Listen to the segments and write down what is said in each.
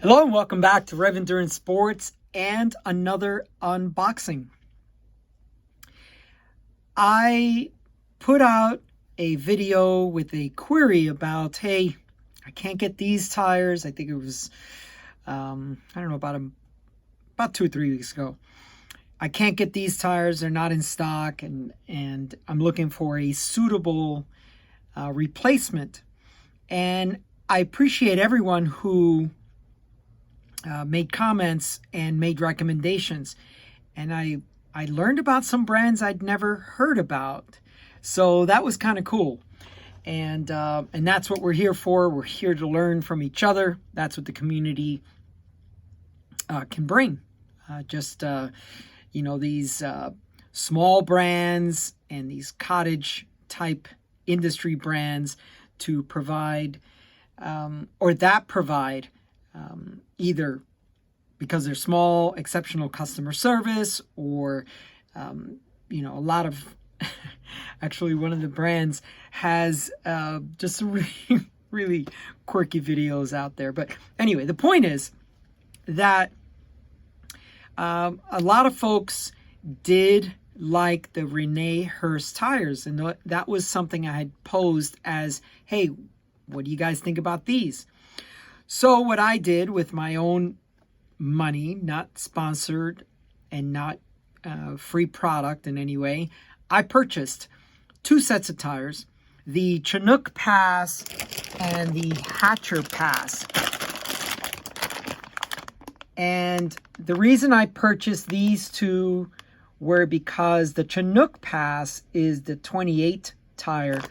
Hello and welcome back to Rev Endurance Sports and another unboxing. I put out a video with a query about, hey, I can't get these tires. I think it was, about 2 or 3 weeks ago. I can't get these tires. They're not in stock, and I'm looking for a suitable replacement. And I appreciate everyone who made comments and made recommendations, and I learned about some brands I'd never heard about, so that was kind of cool. And that's what we're here for. We're here to learn from each other. That's what the community can bring. These small brands and these cottage type industry brands to provide either because they're small, exceptional customer service, or a lot of actually one of the brands has just really, really quirky videos out there. But anyway, the point is that a lot of folks did like the Rene Herse tires, and that was something I had posed as, hey, what do you guys think about these? So what I did with my own money, not sponsored and not free product in any way, I purchased 2 sets of tires, the Chinook Pass and the Herse Pass. And the reason I purchased these 2 were because the Chinook Pass is the 28 tire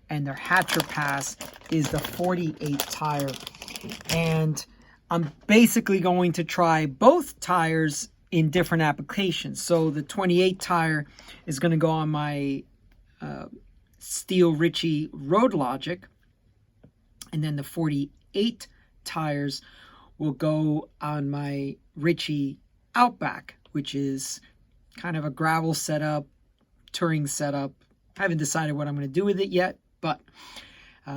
and the Herse Pass is the 48 tire. And I'm basically going to try both tires in different applications. So the 28 tire is going to go on my Steel Ritchie Road Logic, and then the 48 tires will go on my Ritchie Outback, which is kind of a gravel setup, touring setup. I haven't decided what I'm going to do with it yet, but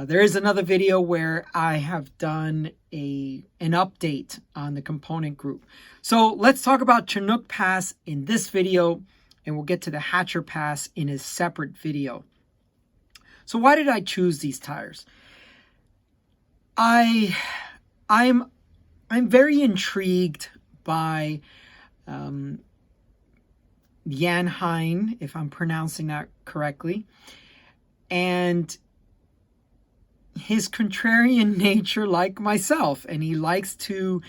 there is another video where I have done an update on the component group. So let's talk about Chinook Pass in this video, and we'll get to the Herse Pass in a separate video. So why did I choose these tires? I'm very intrigued by Jan Hein, if I'm pronouncing that correctly, and his contrarian nature, like myself, and he likes to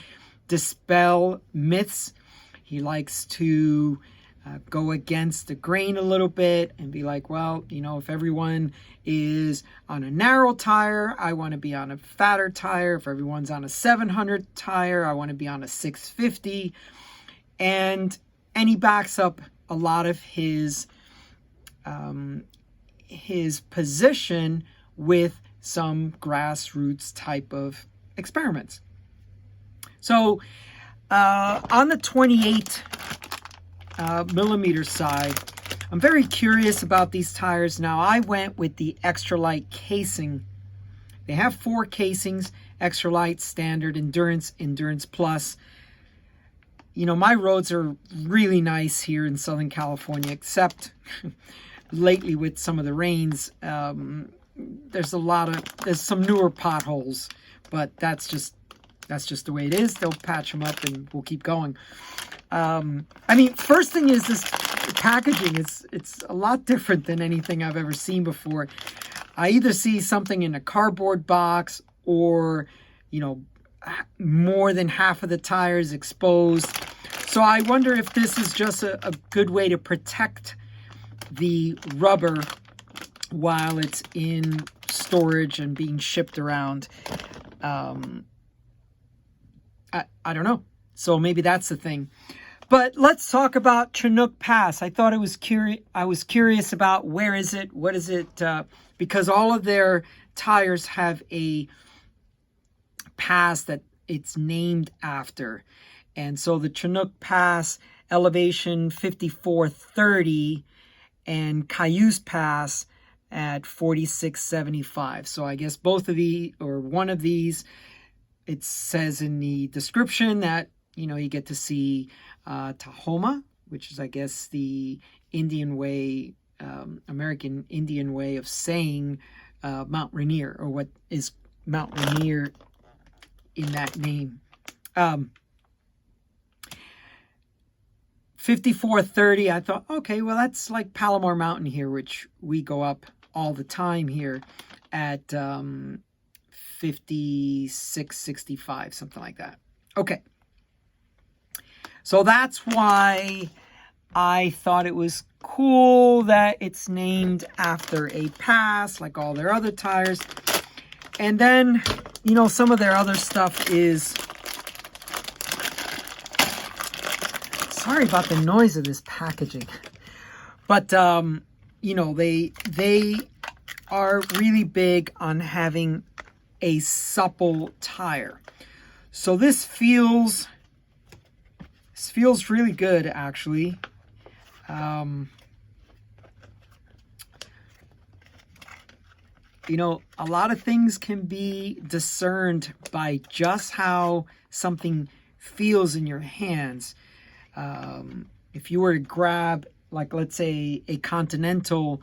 dispel myths. He likes to go against the grain a little bit and be like, well, if everyone is on a narrow tire, I want to be on a fatter tire. If everyone's on a 700 tire, I want to be on a 650. And he backs up a lot of his position with some grassroots type of experiments. So on the 28 millimeter side, I'm very curious about these tires. Now, I went with the extra light casing. They have 4 casings: extra light, standard, endurance, endurance plus. My roads are really nice here in Southern California, except lately with some of the rains. There's some newer potholes, but that's just the way it is. They'll patch them up and we'll keep going. First thing is this packaging. It's a lot different than anything I've ever seen before. I either see something in a cardboard box or, more than half of the tires exposed. So I wonder if this is just a good way to protect the rubber while it's in storage and being shipped around. I don't know. So maybe that's the thing. But let's talk about Chinook Pass. I was curious about where is it, what is it, because all of their tires have a pass that it's named after. And so the Chinook Pass elevation 5430 and Cayuse Pass at 4675. So I guess both of these, or one of these, it says in the description that, you know, you get to see Tahoma, which is, I guess, the Indian way, American Indian way of saying Mount Rainier, or what is Mount Rainier in that name. 5430, I thought, okay, well, that's like Palomar Mountain here, which we go up all the time here at 5665, something like that. Okay. So that's why I thought it was cool that it's named after a pass, like all their other tires. And then, you know, some of their other stuff is... Sorry about the noise of this packaging. But, you know, they are really big on having a supple tire. So this feels really good, actually. You know, a lot of things can be discerned by just how something feels in your hands. If you were to grab, like, let's say, a Continental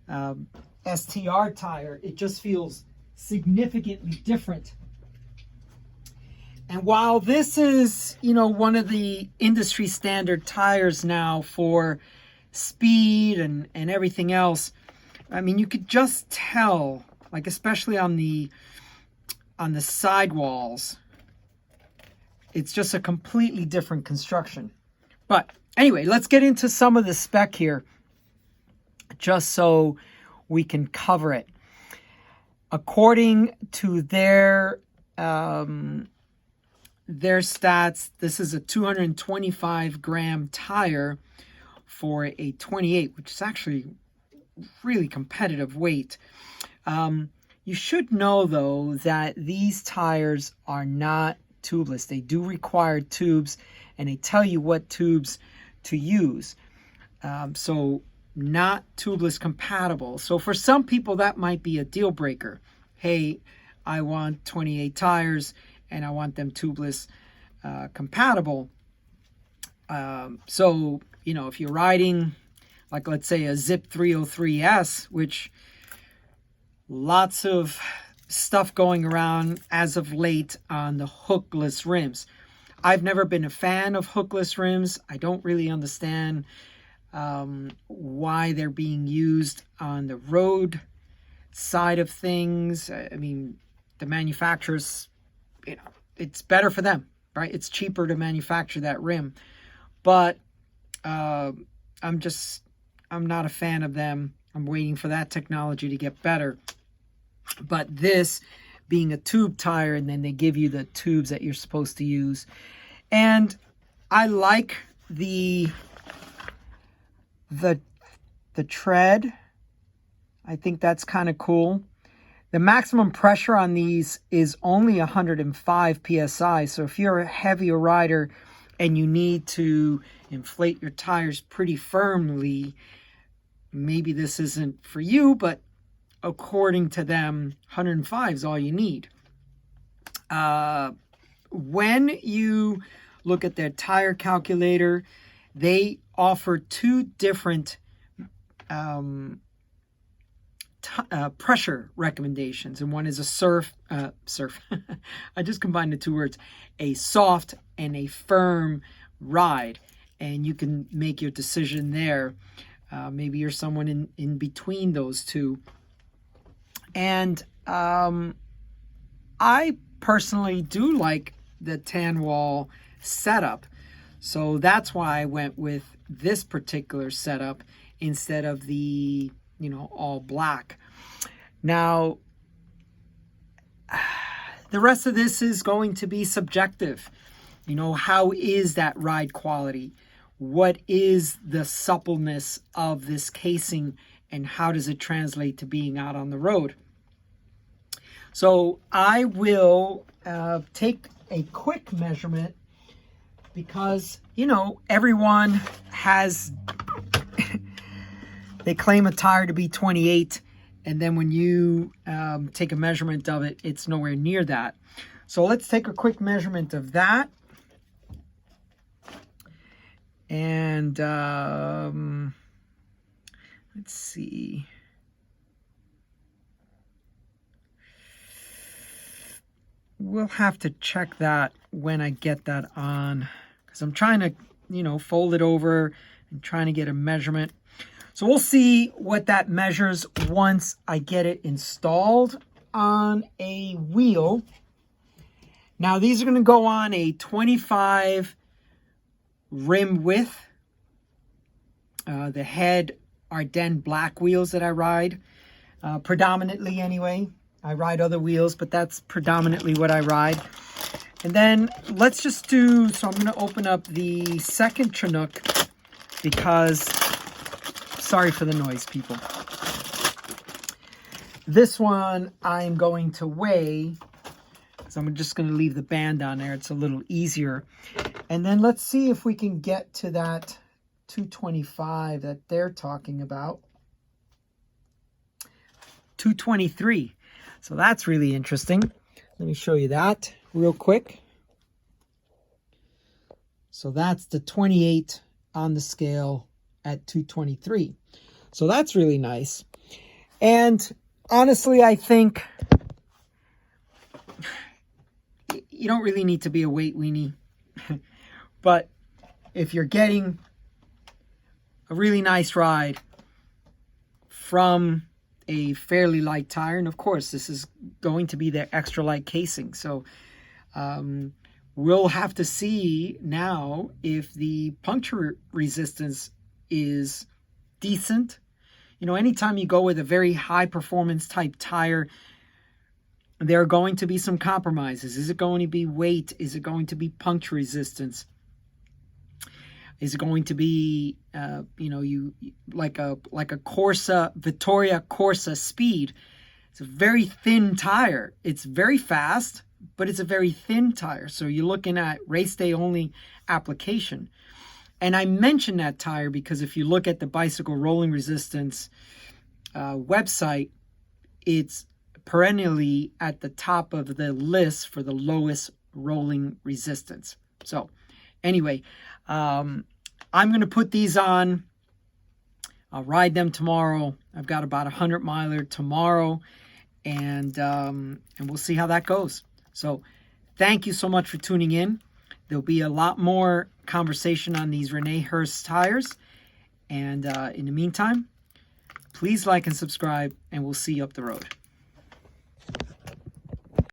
STR tire, it just feels significantly different. And while this is, you know, one of the industry standard tires now for speed and everything else, I mean, you could just tell, like, especially on the sidewalls, it's just a completely different construction. But anyway, let's get into some of the spec here, just so we can cover it. According to their stats, this is a 225 gram tire for a 28, which is actually really competitive weight. You should know, though, that these tires are not tubeless. They do require tubes, and they tell you what tubes to use. So not tubeless compatible. So for some people, that might be a deal breaker. Hey, I want 28 tires and I want them tubeless compatible. So, you know, if you're riding, like, let's say a Zip 303S, which lots of stuff going around as of late on the hookless rims. I've never been a fan of hookless rims. I don't really understand why they're being used on the road side of things. I mean, the manufacturers, you know, it's better for them, right? It's cheaper to manufacture that rim. But I'm not a fan of them. I'm waiting for that technology to get better. But this being a tube tire, and then they give you the tubes that you're supposed to use. And I like the tread. I think that's kind of cool. The maximum pressure on these is only 105 psi. So if you're a heavier rider and you need to inflate your tires pretty firmly, maybe this isn't for you, but according to them, 105 is all you need. When you look at their tire calculator, they offer two different pressure recommendations, and one is a surf. I just combined the two words, a soft and a firm ride, and you can make your decision there. Maybe you're someone in between those two. And I personally do like the tan wall setup. So that's why I went with this particular setup instead of the, you know, all black. Now, the rest of this is going to be subjective. You know, how is that ride quality? What is the suppleness of this casing, and how does it translate to being out on the road? So I will take a quick measurement, because, you know, everyone has, they claim a tire to be 28, and then when you take a measurement of it, it's nowhere near that. So let's take a quick measurement of that. And let's see. We'll have to check that when I get that on, because I'm trying to, you know, fold it over and trying to get a measurement. So we'll see what that measures once I get it installed on a wheel. Now these are going to go on a 25 rim width. The head Ardennes black wheels that I ride, predominantly anyway. I ride other wheels, but that's predominantly what I ride. And then let's just do, so I'm going to open up the second Chinook because, sorry for the noise, people. This one I'm going to weigh, so I'm just going to leave the band on there. It's a little easier. And then let's see if we can get to that 225 that they're talking about. 223. So that's really interesting. Let me show you that real quick. So that's the 28 on the scale at 223. So that's really nice. And honestly, I think you don't really need to be a weight weenie. But if you're getting a really nice ride from a fairly light tire, and of course this is going to be their extra light casing, so we'll have to see now if the puncture resistance is decent. You know, anytime you go with a very high performance type tire, there are going to be some compromises. Is it going to be weight? Is it going to be puncture resistance? Is it going to be, you know, like a Corsa, Vittoria Corsa Speed? It's a very thin tire. It's very fast, but it's a very thin tire. So you're looking at race day only application. And I mention that tire because if you look at the Bicycle Rolling Resistance website, it's perennially at the top of the list for the lowest rolling resistance. So anyway, I'm going to put these on. I'll ride them tomorrow. I've got about a 100-miler tomorrow, and we'll see how that goes. So thank you so much for tuning in. There'll be a lot more conversation on these Rene Herse tires. And in the meantime, please like and subscribe, and we'll see you up the road.